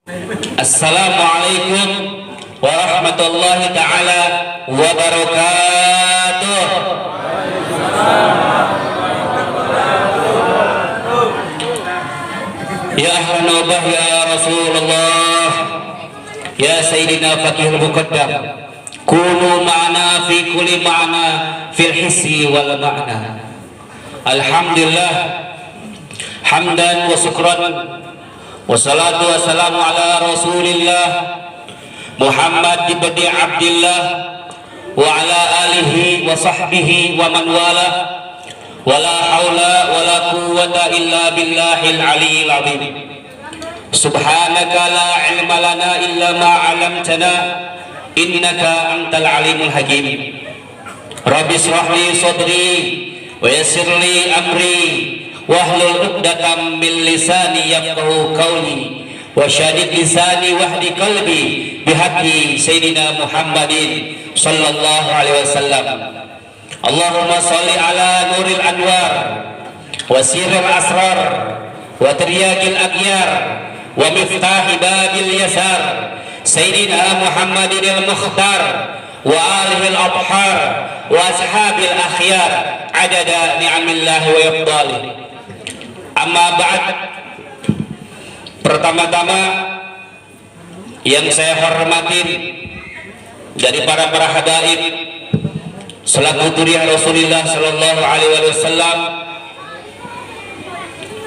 Assalamualaikum warahmatullahi ta'ala wabarakatuh. Ya ahlan nubah ya Rasulullah, ya Sayyidina Fakihul Muqaddam, kunu ma'ana fi kulli ma'na fil hissi wal ma'na. Alhamdulillah hamdan wa syukran, wassalatu wassalamu ala Rasulillah Muhammad ibn Abdillah wa ala alihi wa sahbihi wa man wala, wala haula wala quwwata illa billahil aliyyil azim. Subhanaka la ilma lana illa ma 'allamtana innaka antal alimul hakim. Rabbi shrah li sadri wa yassir li amri wahlul 'uqdatam min lisani yafqahu qawli wa syadid lisani wahdi qalbi bihaqqi sayyidina Muhammadin sallallahu alaihi wasallam. Allahumma shalli ala nuril anwar wa sirril asrar wa tiryaqil aghyar wa miftahi babil yasar sayyidina Muhammadin al-mukhtar wa alihi al-abhar wa ashabil akhyar adada ni'amillahi wa yafdalih. Amma ba'd, pertama-tama yang saya hormatin dari para hadaib selaku dzurriyyah Rasulullah sallallahu alaihi wasallam,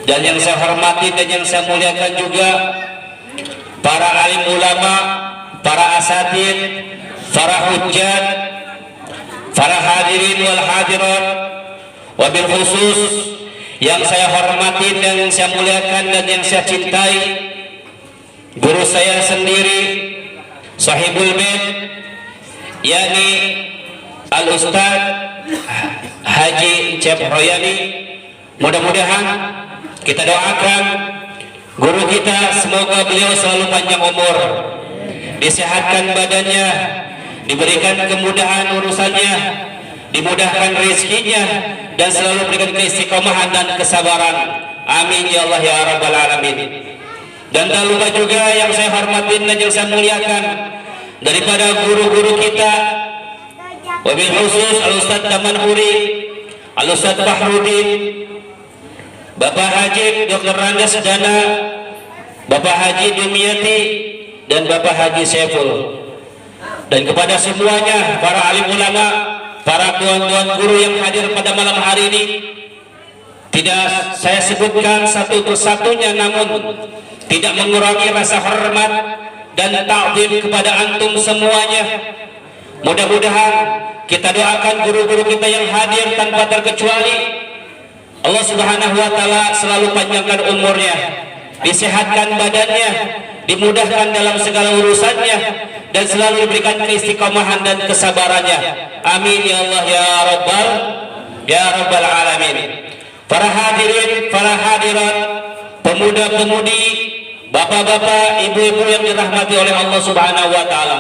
dan yang saya hormati dan yang saya muliakan juga para alim ulama, para asatid, para hujjat, para hadirin wal hadirat, wabil khusus yang saya hormati dan yang saya muliakan dan yang saya cintai, guru saya sendiri, sahibul bait, yakni Al-Ustaz Haji Cep Royani. Mudah-mudahan kita doakan guru kita, semoga beliau selalu panjang umur, disehatkan badannya, diberikan kemudahan urusannya, dimudahkan rezekinya, dan selalu berikan keistiqomahan dan kesabaran. Amin ya Allah ya Rabbal Alamin. Dan tak lupa juga yang saya hormatin dan yang saya muliakan daripada guru-guru kita, wabil khusus Al-Ustaz Tamanhuri, Al-Ustaz Fahrudin, Bapak Haji Dr. Randes Dana, Bapak Haji Dumiyati, dan Bapak Haji Saiful. Dan kepada semuanya, para alim ulama, para tuan-tuan guru yang hadir pada malam hari ini, tidak saya sebutkan satu persatunya, namun tidak mengurangi rasa hormat dan ta'zim kepada antum semuanya. Mudah-mudahan kita doakan guru-guru kita yang hadir tanpa terkecuali, Allah Subhanahu wa taala selalu panjangkan umurnya, disehatkan badannya, dimudahkan dalam segala urusannya, dan selalu diberikan keistiqomahan dan kesabarannya. Amin ya Allah ya Rabbal Alamin. Para hadirin, para hadirat, pemuda-pemudi, bapak-bapak, ibu-ibu yang dirahmati oleh Allah Subhanahu wa taala,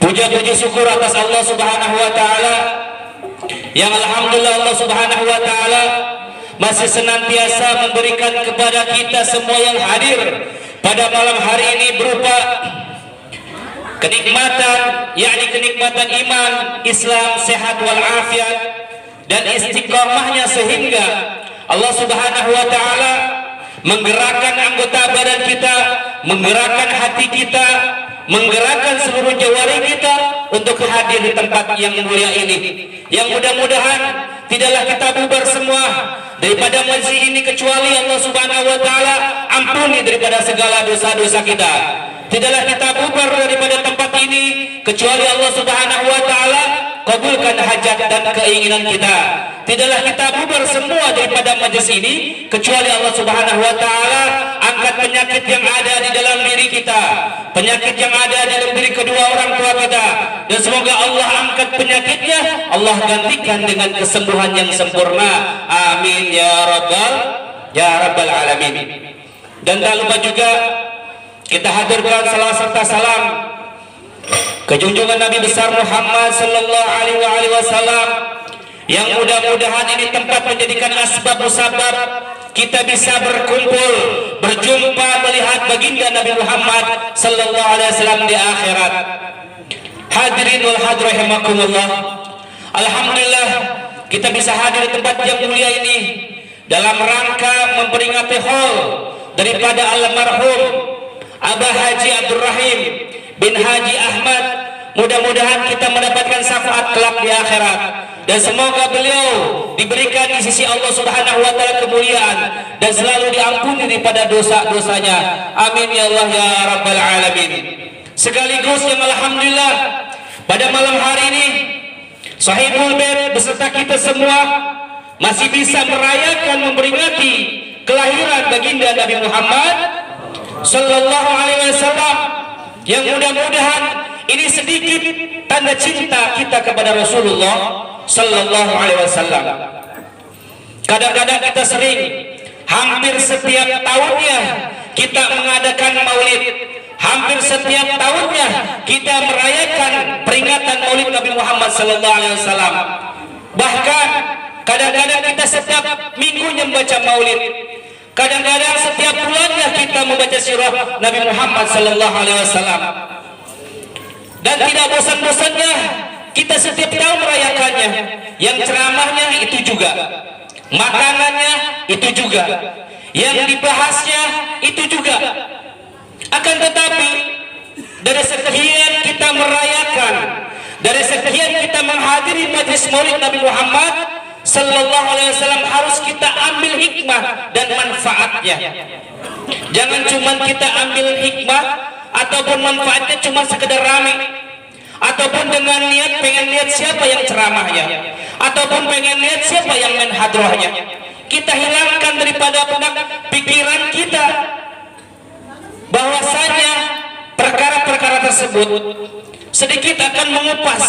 puja-puji syukur atas Allah Subhanahu wa taala yang alhamdulillah Allah Subhanahu wa taala masih senantiasa memberikan kepada kita semua yang hadir pada malam hari ini berupa kenikmatan, yakni kenikmatan iman, Islam, sehat wal afiat, dan istiqomahnya, sehingga Allah Subhanahu wa taala menggerakkan anggota badan kita, menggerakkan hati kita, menggerakkan seluruh jawari kita untuk hadir di tempat yang mulia ini. Yang mudah-mudahan tidaklah kita bubar semua daripada majlis ini kecuali Allah Subhanahu wa taala ampuni daripada segala dosa-dosa kita. Tidaklah kita bubar daripada tempat ini kecuali Allah Subhanahu wa taala kabulkan hajat dan keinginan kita. Tidaklah kita bubar semua daripada majlis ini kecuali Allah Subhanahu wa taala angkat penyakit yang ada di dalam diri kita, penyakit yang ada di dalam diri kedua orang tua kita, dan semoga Allah angkat penyakitnya, Allah gantikan dengan kesembuhan yang sempurna. Amin ya Rabbal Alamin. Dan tak lupa juga kita hadirkan salam serta salam ke junjungan Nabi besar Muhammad sallallahu alaihi wasallam, yang mudah-mudahan ini tempat menjadikan asbab musabab kita bisa berkumpul, berjumpa, melihat baginda Nabi Muhammad sallallahu alaihi wasallam di akhirat. Hadirin wal hadirat rahimakumullah. Alhamdulillah kita bisa hadir di tempat yang mulia ini dalam rangka memperingati haul daripada almarhum Abah Haji Abdul Rahim bin Haji Ahmad. Mudah-mudahan kita mendapatkan syafaat kelak di akhirat, dan semoga beliau diberikan di sisi Allah Subhanahu wa taala kemuliaan dan selalu diampuni daripada dosa-dosanya. Amin ya Allah ya rabbal alamin. Sekaligus yang alhamdulillah pada malam hari ini Sahibul Bait beserta kita semua masih bisa merayakan, memperingati kelahiran baginda Nabi Muhammad sallallahu alaihi wasallam, yang mudah-mudahan ini sedikit tanda cinta kita kepada Rasulullah sallallahu alaihi wasallam. Kadang-kadang kita sering, hampir setiap tahunnya kita mengadakan maulid. Hampir setiap tahunnya kita merayakan peringatan maulid Nabi Muhammad sallallahu alaihi wasallam. Bahkan kadang-kadang kita setiap minggunya membaca maulid. Kadang-kadang setiap bulannya kita membaca sirah Nabi Muhammad sallallahu alaihi wasallam. Dan tidak bosan-bosannya kita setiap tahun merayakannya. Yang ceramahnya itu juga, makanannya itu juga, yang dibahasnya itu juga. Akan tetapi dari sekian kita merayakan, dari sekian kita menghadiri majlis maulid Nabi Muhammad sallallahu alaihi wasallam, harus kita ambil hikmah dan manfaatnya. Jangan cuma kita ambil hikmah ataupun manfaatnya cuma sekedar rame, ataupun dengan niat pengen lihat siapa yang ceramahnya, ataupun pengen lihat siapa yang main hadrohnya. Kita hilangkan daripada benak pikiran kita bahwasanya perkara-perkara tersebut sedikit akan mengupas.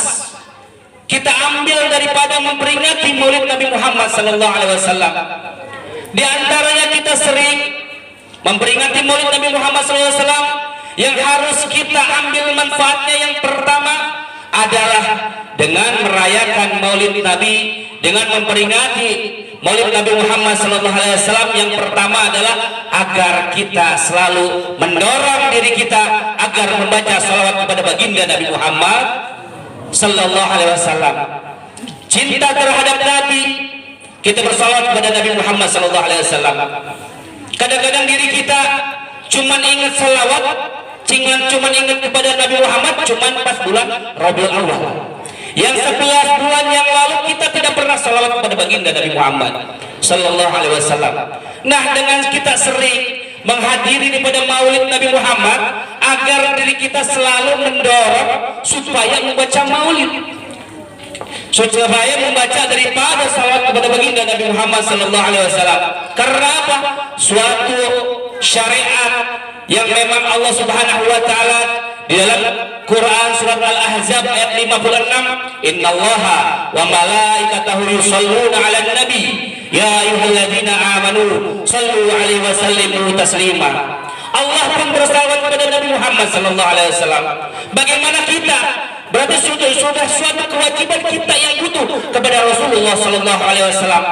Kita ambil daripada memperingati maulid Nabi Muhammad sallallahu alaihi wasallam. Di antaranya kita sering memperingati maulid Nabi Muhammad sallallahu alaihi wasallam, yang harus kita ambil manfaatnya yang pertama adalah dengan merayakan maulid Nabi, dengan memperingati maulid Nabi Muhammad sallallahu alaihi wasallam. Yang pertama adalah agar kita selalu mendorong diri kita agar membaca salawat kepada baginda Nabi Muhammad sallallahu alaihi wasallam. Cinta terhadap Nabi, kita bersalawat kepada Nabi Muhammad sallallahu alaihi wasallam. Kadang-kadang diri kita cuman ingat salawat, cuman ingat kepada Nabi Muhammad cuman pas bulan Rabiul Awal. Yang 11 bulan yang lalu kita tidak pernah salawat kepada baginda Nabi Muhammad sallallahu alaihi wasallam. Nah, dengan kita sering menghadiri daripada maulid Nabi Muhammad, agar diri kita selalu mendorong supaya membaca maulid, supaya membaca daripada salawat kepada baginda Nabi Muhammad sallallahu alaihi wasallam. Karena apa? Suatu syariat yang memang Allah Subhanahu wa taala di dalam Quran surat Al-Ahzab ayat 56, innallaha wa malaikatahu yusholluna 'alan nabi ya ayyuhalladzina amanu shallu 'alaihi wa sallimu taslima. Allah pun bersalawat kepada Nabi Muhammad sallallahu alaihi wasallam. Bagaimana kita? Berarti sudah suatu kewajiban kita yang butuh kepada Rasulullah sallallahu alaihi wasallam.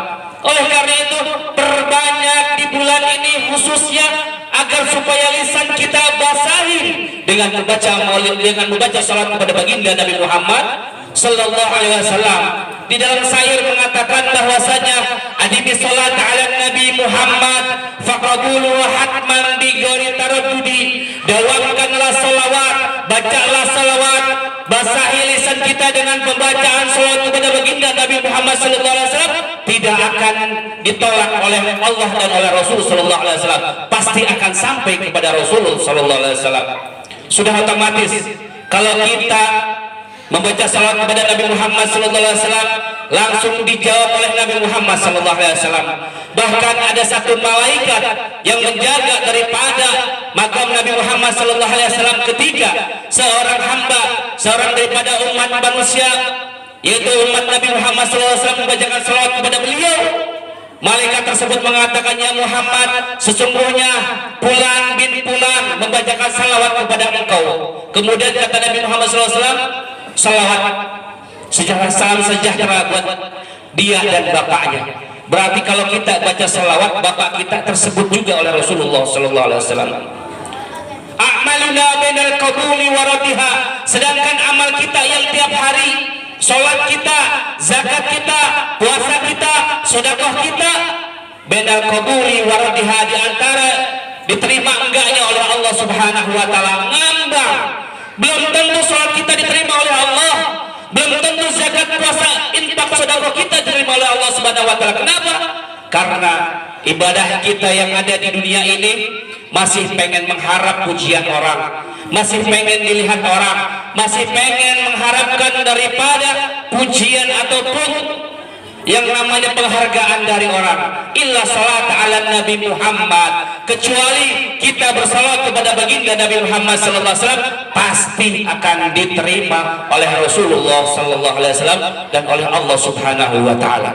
Oleh karena itu, perbanyak di bulan ini khususnya agar supaya lisan kita basahin dengan membaca maulid, dengan membaca salat kepada baginda Nabi Muhammad sallallahu alaihi wasallam. Di dalam syair mengatakan bahwasanya adibi salat ala Nabi Muhammad faqadulu hatman bi ghairi taraddudi. Dawamkanlah salawat, bacalah salawat, basahi lisan kita dengan pembacaan salawat kepada baginda Nabi Muhammad sallallahu alaihi wasallam, tidak akan ditolak oleh Allah dan oleh Rasul sallallahu alaihi wasallam, pasti akan sampai kepada Rasul sallallahu alaihi wasallam. Sudah otomatis kalau kita membaca salawat kepada Nabi Muhammad sallallahu alaihi wasallam, langsung dijawab oleh Nabi Muhammad sallallahu alaihi wasallam. Bahkan ada satu malaikat yang menjaga daripada makam Nabi Muhammad sallallahu alaihi wasallam ketika seorang hamba, seorang daripada umat manusia, yaitu umat Nabi Muhammad sallallahu alaihi wasallam, membacakan salawat kepada beliau. Malaikat tersebut mengatakan, ya Muhammad, sesungguhnya Fulan bin Fulan membacakan salawat kepada engkau. Kemudian kata Nabi Muhammad SAW, salawat sejahtera, salam sejahtera buat dia dan bapaknya. Berarti kalau kita baca salawat, bapak kita tersebut juga oleh Rasulullah sallallahu alaihi wasallam. A'maluna bainal qabuli wa raddiha, sedangkan amal kita yang tiap hari, salat kita, zakat kita, puasa kita, sedekah kita, bainal qabuli wa raddiha, di antara diterima enggaknya oleh Allah Subhanahu wa taala ngambang. Belum tentu salat kita diterima oleh Allah, belum tentu zakat, puasa, infak, sedekah kita diterima oleh Allah Subhanahu wa taala. Kenapa? Karena ibadah kita yang ada di dunia ini masih pengen mengharap pujian orang, masih pengen dilihat orang, masih pengen mengharapkan daripada pujian ataupun yang namanya penghargaan dari orang. Illa salat ala Nabi Muhammad, kecuali kita bersalat kepada baginda Nabi Muhammad sallallahu alaihi wasallam, pasti akan diterima oleh Rasulullah sallallahu alaihi wasallam dan oleh Allah Subhanahu wa taala.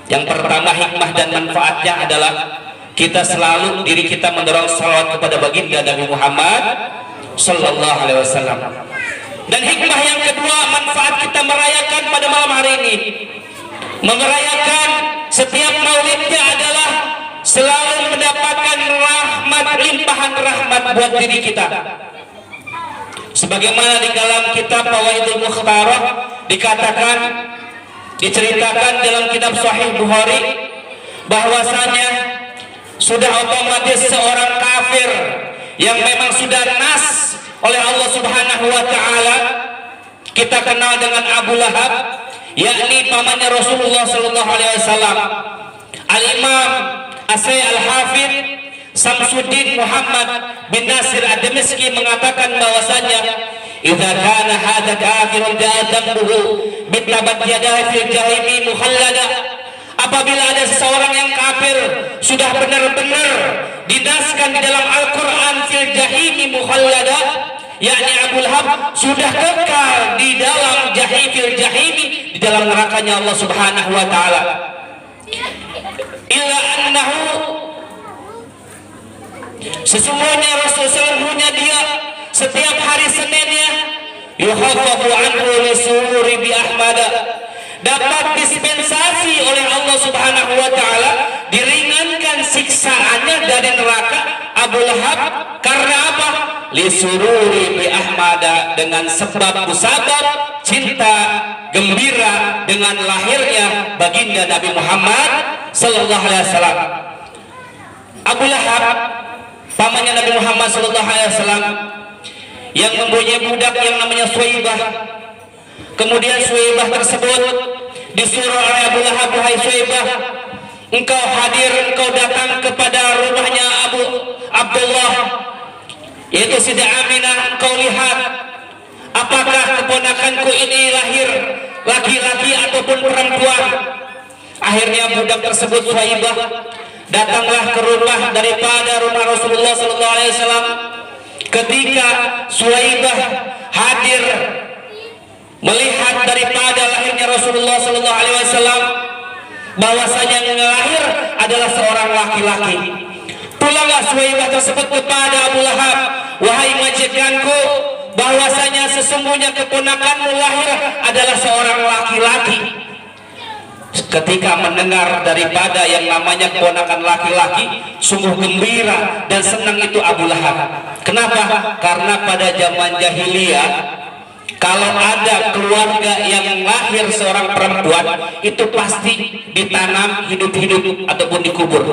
Yang pertama, hikmah dan manfaatnya adalah kita selalu diri kita mendorong salawat kepada baginda Nabi Muhammad sallallahu alaihi wasallam. Dan hikmah yang kedua, manfaat kita merayakan pada malam hari ini, merayakan setiap maulidnya adalah selalu mendapatkan rahmat, limpahan rahmat buat diri kita. Sebagaimana di dalam kitab Fawaidul Mukhtarah dikatakan, diceritakan dalam kitab Sahih Bukhari, bahwasanya sudah otomatis seorang kafir yang memang sudah nas oleh Allah Subhanahu wa taala, kita kenal dengan Abu Lahab, yakni pamannya Rasulullah sallallahu alaihi wasallam. Al-Imam As-Syaikh Al-Hafidz Samsuddin Muhammad bin Nasir Ad-Dimashqi mengatakan bahwasanya idza kana hadza kafirun ja'adambuhu bitabat yadahu fil jahimi mukhallada, apabila ada seseorang yang kafir sudah benar-benar dinaskan di dalam Al-Qur'an fil jahimi mukhallada, yakni Abu Lahab sudah kekal di dalam jahimil jahimi, di dalam nerakanya Allah Subhanahu wa taala. Illa annahu, sesungguhnya Rasulullah dia setiap hari Seninnya yukhaffafu anhu li sururi bi ahmada, dapat dispensasi oleh Allah Subhanahu wa taala, diringankan siksaannya dari neraka Abu Lahab. Karena apa? Lisururi bi ahmada, dengan sebab musabab cinta gembira dengan lahirnya baginda Nabi Muhammad sallallahu alaihi wasallam. Abu Lahab pamannya Nabi Muhammad sallallahu alaihi wasallam yang mempunyai budak yang namanya Suwaibah. Kemudian Suwaibah tersebut disuruh oleh Abu Lahab, wahai Suwaibah, engkau hadir, engkau datang kepada rumahnya Abu Abdullah, yaitu Siti Aminah, engkau lihat apakah keponakanku ini lahir laki-laki ataupun perempuan. Akhirnya budak tersebut Suwaibah datanglah ke rumah daripada rumah Rasulullah sallallahu alaihi wasallam. Ketika Suwaibah hadir melihat daripada lahirnya Rasulullah sallallahu alaihi wasallam, bahwasanya yang lahir adalah seorang laki-laki, pulanglah Suwaibah tersebut kepada Abu Lahab, wahai majikanku, bahwasanya sesungguhnya keponakanmu lahir adalah seorang laki-laki. Ketika mendengar daripada yang namanya keponakan laki-laki, sungguh gembira dan senang itu Abu Lahab. Kenapa? Karena pada zaman jahiliyah, kalau ada keluarga yang lahir seorang perempuan, itu pasti ditanam hidup-hidup ataupun dikubur,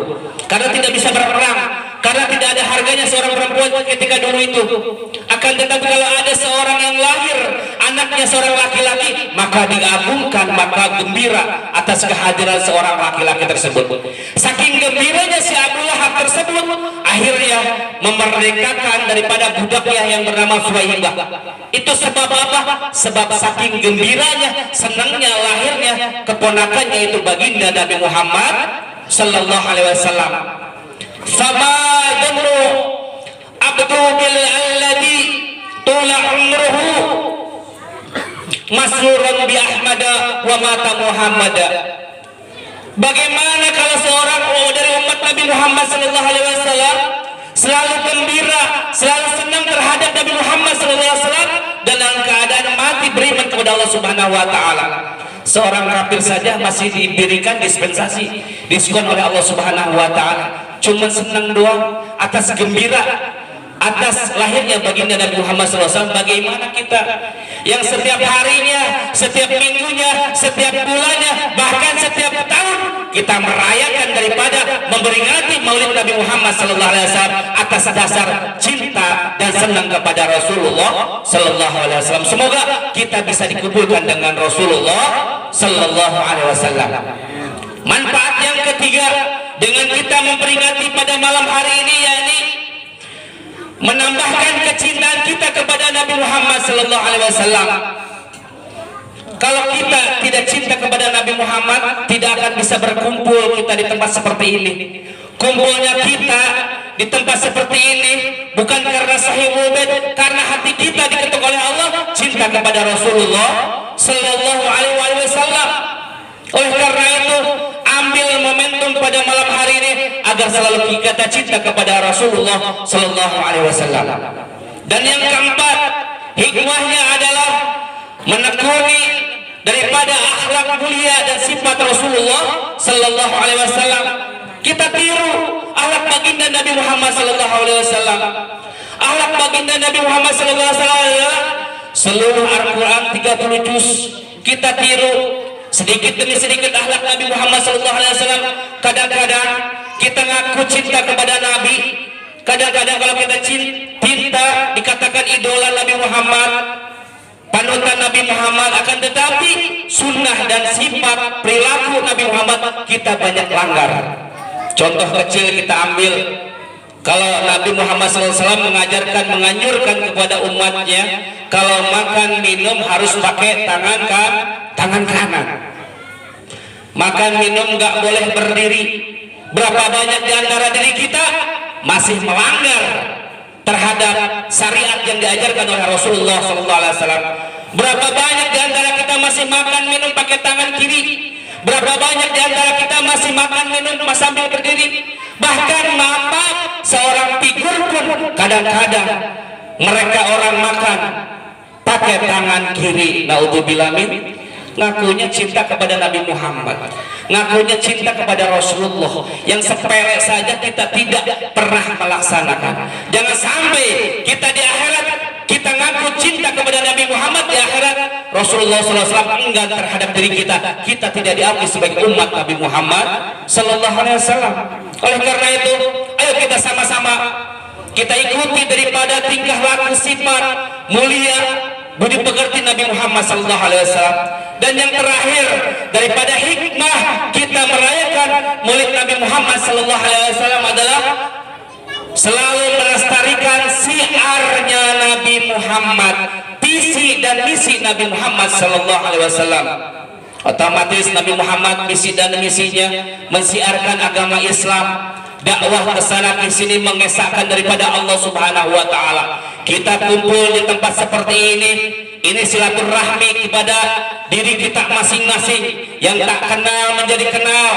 karena tidak bisa berperang, karena tidak ada harganya seorang perempuan ketika dulu itu. Akan tetapi kalau ada seorang yang lahir anaknya seorang laki-laki, maka diagungkan, maka gembira atas kehadiran seorang laki-laki tersebut. Saking gembiranya si Abu Lahab tersebut, akhirnya memerdekakan daripada budaknya yang bernama Suwaibah. Itu sebab apa? Sebab saking gembiranya, senangnya lahirnya keponakannya itu baginda Nabi Muhammad sallallahu alaihi wasallam. Fama dhannu abdu bil alladhi tula umruhu masruran bi ahmada wa mata muhammada. Bagaimana kalau seorang dari umat Nabi Muhammad sallallahu alaihi wasallam selalu gembira, selalu senang terhadap Nabi Muhammad sallallahu alaihi wasallam dalam keadaan mati beriman kepada Allah Subhanahu wa taala. Seorang kafir saja masih diberikan dispensasi, diskon oleh Allah Subhanahu wa taala. Cuma senang doang, atas gembira atas lahirnya baginda Nabi Muhammad SAW. Bagaimana kita yang setiap harinya, setiap minggunya, setiap bulannya, bahkan setiap tahun kita merayakan daripada memperingati Maulid Nabi Muhammad SAW atas dasar cinta dan senang kepada Rasulullah SAW. Semoga kita bisa dikumpulkan dengan Rasulullah SAW. Manfaat yang ketiga dengan kita memperingati pada malam hari ini, yakni menambahkan kecintaan kita kepada Nabi Muhammad SAW. Kalau kita tidak cinta kepada Nabi Muhammad, tidak akan bisa berkumpul kita di tempat seperti ini. Kumpulnya kita di tempat seperti ini bukan karena sahih wujud, karena hati kita diketuk oleh Allah cinta kepada Rasulullah SAW. Oleh karena itu, ambil momentum pada malam hari ini agar selalu kita cinta kepada Rasulullah SAW. Dan yang keempat, hikmahnya adalah menekuni daripada akhlak mulia dan sifat Rasulullah SAW. Kita tiru akhlak baginda Nabi Muhammad SAW. Akhlak baginda Nabi Muhammad SAW adalah seluruh Al-Quran 30 juz kita tiru. Sedikit demi sedikit akhlak Nabi Muhammad SAW. Kadang-kadang kita ngaku cinta kepada Nabi, kadang-kadang kalau kita cinta dikatakan idola Nabi Muhammad, panutan Nabi Muhammad, akan tetapi sunnah dan sifat perilaku Nabi Muhammad kita banyak langgar. Contoh kecil kita ambil, kalau Nabi Muhammad SAW mengajarkan, menganjurkan kepada umatnya, kalau makan minum harus pakai tangan kanan. Makan minum nggak boleh berdiri. Berapa banyak di antara diri kita masih melanggar terhadap syariat yang diajarkan oleh Rasulullah SAW. Berapa banyak di antara kita masih makan minum pakai tangan kiri. Berapa banyak di antara kita masih makan minum sambil berdiri. Bahkan maaf, seorang figur pun kadang-kadang mereka orang makan pakai tangan kiri. Naudzubillah min. Ngakunya cinta kepada Nabi Muhammad, ngakunya cinta kepada Rasulullah, yang sepele saja kita tidak pernah melaksanakan. Jangan sampai kita di akhirat kita ngaku cinta kepada Nabi Muhammad, di akhirat Rasulullah SAW enggan terhadap diri kita, kita tidak diakui sebagai umat Nabi Muhammad SAW. Oleh karena itu, ayo kita sama-sama kita ikuti daripada tingkah laku sifat mulia budi pekerti Nabi Muhammad SAW. Dan yang terakhir daripada hikmah kita merayakan Maulid Nabi Muhammad SAW adalah selalu melestarikan siarnya Nabi Muhammad, visi dan misi Nabi Muhammad SAW. Otomatis Nabi Muhammad visi dan misinya mensiarkan agama Islam, dakwah ke sana ke sini, mengesahkan daripada Allah Subhanahu wa taala. Kita kumpul di tempat seperti ini silaturahmi kepada diri kita masing-masing. Yang tak kenal menjadi kenal,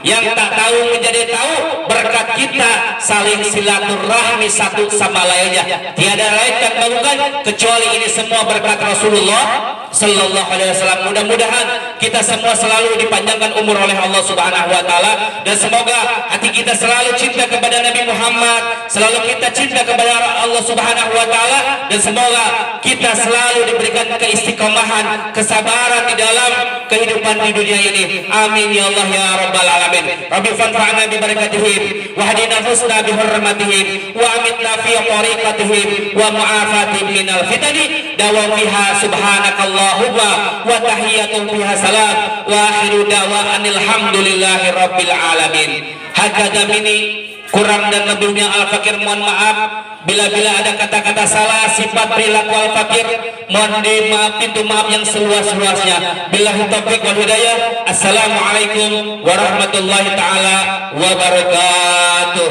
yang tak tahu menjadi tahu, berkat kita saling silaturahmi satu sama lainnya. Tiada lain dan bukan kecuali ini semua berkat Rasulullah Sallallahu Alaihi Wasallam. Mudah-mudahan kita semua selalu dipanjangkan umur oleh Allah Subhanahu Wa Taala, dan semoga hati kita selalu cinta kepada Nabi Muhammad, selalu kita cinta kepada Allah Subhanahu Wa Taala, dan semoga kita selalu diberikan keistiqomahan, kesabaran di dalam kehidupan di dunia ini. Amin ya Allah ya Rabbal Alamin. Rabbi fanfa'na bi barakatihim wa hadina husna bi hurmatihim wa amitna fi tariqatihim wa mu'afatihim minal fitani dawa fiha subhanakallahumma wa tahiyyatun fiha salam wa akhiru da'wa alhamdulillahi rabbil alamin. Hakada mini, kurang dan lebihnya Al-Fakir mohon maaf. Bila-bila ada kata-kata salah, sifat perilaku Al-Fakir mohon dimaaf, pintu maaf yang seluas-luasnya. Billahi taufiq wal hidayah. Assalamualaikum warahmatullahi taala wabarakatuh.